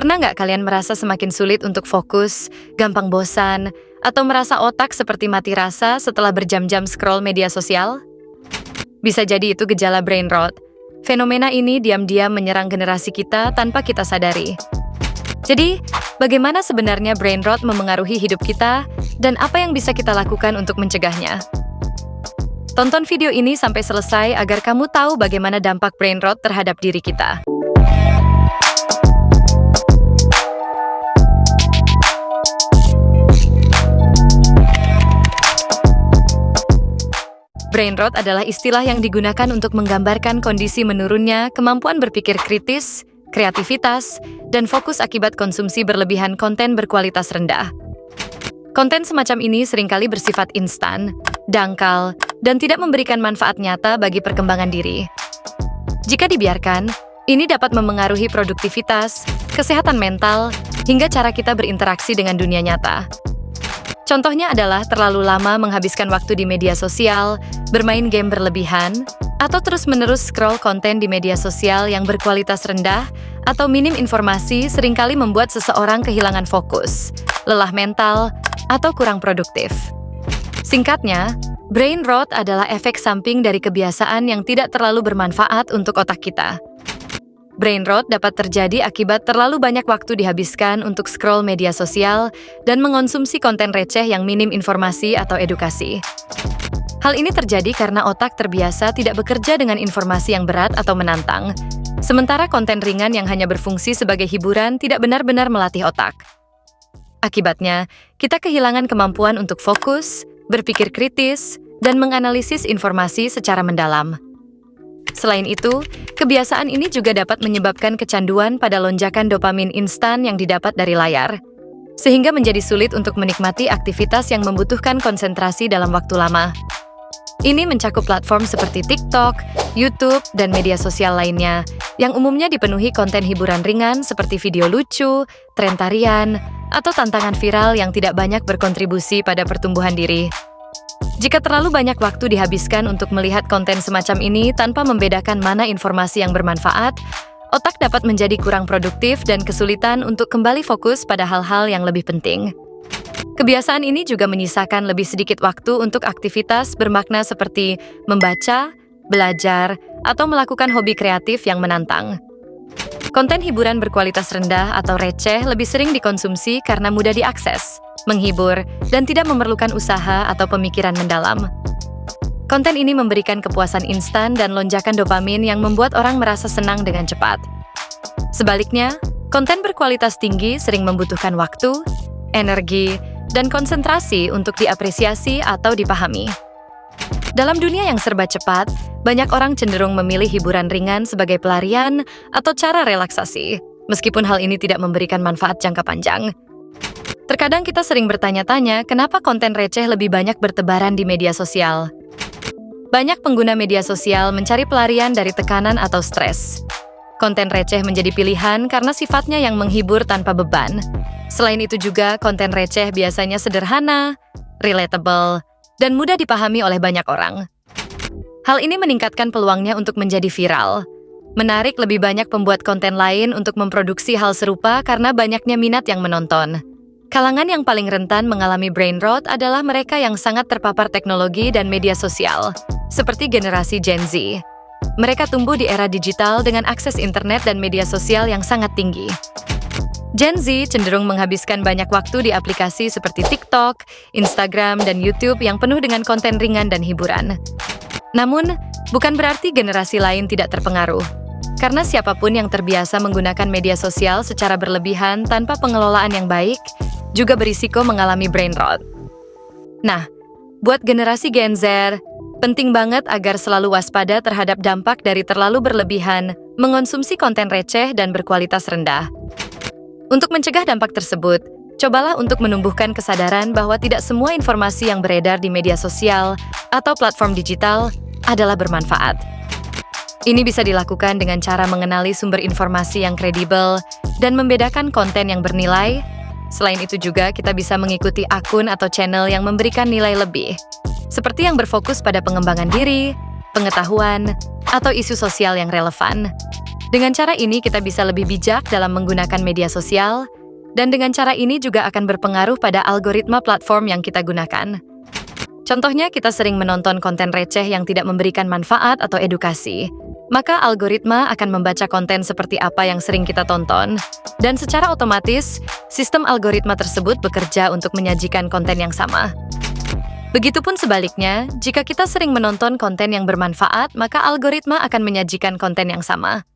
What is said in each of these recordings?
Pernah nggak kalian merasa semakin sulit untuk fokus, gampang bosan, atau merasa otak seperti mati rasa setelah berjam-jam scroll media sosial? Bisa jadi itu gejala brain rot. Fenomena ini diam-diam menyerang generasi kita tanpa kita sadari. Jadi, bagaimana sebenarnya brain rot memengaruhi hidup kita, dan apa yang bisa kita lakukan untuk mencegahnya? Tonton video ini sampai selesai agar kamu tahu bagaimana dampak brain rot terhadap diri kita. Brain rot adalah istilah yang digunakan untuk menggambarkan kondisi menurunnya kemampuan berpikir kritis, kreativitas, dan fokus akibat konsumsi berlebihan konten berkualitas rendah. Konten semacam ini seringkali bersifat instan, dangkal, dan tidak memberikan manfaat nyata bagi perkembangan diri. Jika dibiarkan, ini dapat memengaruhi produktivitas, kesehatan mental, hingga cara kita berinteraksi dengan dunia nyata. Contohnya adalah terlalu lama menghabiskan waktu di media sosial, bermain game berlebihan, atau terus-menerus scroll konten di media sosial yang berkualitas rendah atau minim informasi seringkali membuat seseorang kehilangan fokus, lelah mental, atau kurang produktif. Singkatnya, brain rot adalah efek samping dari kebiasaan yang tidak terlalu bermanfaat untuk otak kita. Brain rot dapat terjadi akibat terlalu banyak waktu dihabiskan untuk scroll media sosial dan mengonsumsi konten receh yang minim informasi atau edukasi. Hal ini terjadi karena otak terbiasa tidak bekerja dengan informasi yang berat atau menantang, sementara konten ringan yang hanya berfungsi sebagai hiburan tidak benar-benar melatih otak. Akibatnya, kita kehilangan kemampuan untuk fokus, berpikir kritis, dan menganalisis informasi secara mendalam. Selain itu, kebiasaan ini juga dapat menyebabkan kecanduan pada lonjakan dopamin instan yang didapat dari layar, sehingga menjadi sulit untuk menikmati aktivitas yang membutuhkan konsentrasi dalam waktu lama. Ini mencakup platform seperti TikTok, YouTube, dan media sosial lainnya, yang umumnya dipenuhi konten hiburan ringan seperti video lucu, tren tarian, atau tantangan viral yang tidak banyak berkontribusi pada pertumbuhan diri. Jika terlalu banyak waktu dihabiskan untuk melihat konten semacam ini tanpa membedakan mana informasi yang bermanfaat, otak dapat menjadi kurang produktif dan kesulitan untuk kembali fokus pada hal-hal yang lebih penting. Kebiasaan ini juga menyisakan lebih sedikit waktu untuk aktivitas bermakna seperti membaca, belajar, atau melakukan hobi kreatif yang menantang. Konten hiburan berkualitas rendah atau receh lebih sering dikonsumsi karena mudah diakses, menghibur, dan tidak memerlukan usaha atau pemikiran mendalam. Konten ini memberikan kepuasan instan dan lonjakan dopamin yang membuat orang merasa senang dengan cepat. Sebaliknya, konten berkualitas tinggi sering membutuhkan waktu, energi, dan konsentrasi untuk diapresiasi atau dipahami. Dalam dunia yang serba cepat, banyak orang cenderung memilih hiburan ringan sebagai pelarian atau cara relaksasi, meskipun hal ini tidak memberikan manfaat jangka panjang. Terkadang kita sering bertanya-tanya kenapa konten receh lebih banyak bertebaran di media sosial. Banyak pengguna media sosial mencari pelarian dari tekanan atau stres. Konten receh menjadi pilihan karena sifatnya yang menghibur tanpa beban. Selain itu juga, konten receh biasanya sederhana, relatable, dan mudah dipahami oleh banyak orang. Hal ini meningkatkan peluangnya untuk menjadi viral. Menarik lebih banyak pembuat konten lain untuk memproduksi hal serupa karena banyaknya minat yang menonton. Kalangan yang paling rentan mengalami brain rot adalah mereka yang sangat terpapar teknologi dan media sosial, seperti generasi Gen Z. Mereka tumbuh di era digital dengan akses internet dan media sosial yang sangat tinggi. Gen Z cenderung menghabiskan banyak waktu di aplikasi seperti TikTok, Instagram, dan YouTube yang penuh dengan konten ringan dan hiburan. Namun, bukan berarti generasi lain tidak terpengaruh. Karena siapapun yang terbiasa menggunakan media sosial secara berlebihan tanpa pengelolaan yang baik, juga berisiko mengalami brain rot. Nah, buat generasi Gen Z, penting banget agar selalu waspada terhadap dampak dari terlalu berlebihan mengonsumsi konten receh dan berkualitas rendah. Untuk mencegah dampak tersebut, cobalah untuk menumbuhkan kesadaran bahwa tidak semua informasi yang beredar di media sosial atau platform digital adalah bermanfaat. Ini bisa dilakukan dengan cara mengenali sumber informasi yang kredibel dan membedakan konten yang bernilai. Selain itu juga, kita bisa mengikuti akun atau channel yang memberikan nilai lebih, seperti yang berfokus pada pengembangan diri, pengetahuan, atau isu sosial yang relevan. Dengan cara ini kita bisa lebih bijak dalam menggunakan media sosial, dan dengan cara ini juga akan berpengaruh pada algoritma platform yang kita gunakan. Contohnya, kita sering menonton konten receh yang tidak memberikan manfaat atau edukasi, maka algoritma akan membaca konten seperti apa yang sering kita tonton, dan secara otomatis, sistem algoritma tersebut bekerja untuk menyajikan konten yang sama. Begitupun sebaliknya, jika kita sering menonton konten yang bermanfaat, maka algoritma akan menyajikan konten yang sama.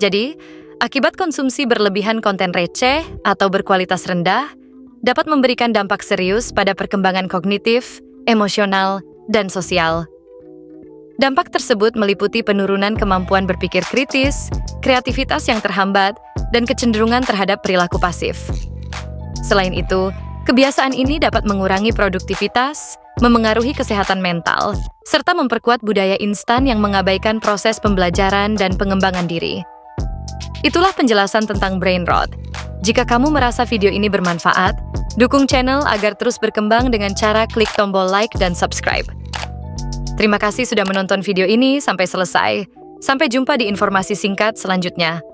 Jadi, akibat konsumsi berlebihan konten receh atau berkualitas rendah dapat memberikan dampak serius pada perkembangan kognitif, emosional, dan sosial. Dampak tersebut meliputi penurunan kemampuan berpikir kritis, kreativitas yang terhambat, dan kecenderungan terhadap perilaku pasif. Selain itu, kebiasaan ini dapat mengurangi produktivitas, memengaruhi kesehatan mental, serta memperkuat budaya instan yang mengabaikan proses pembelajaran dan pengembangan diri. Itulah penjelasan tentang brain rot. Jika kamu merasa video ini bermanfaat, dukung channel agar terus berkembang dengan cara klik tombol like dan subscribe. Terima kasih sudah menonton video ini sampai selesai. Sampai jumpa di informasi singkat selanjutnya.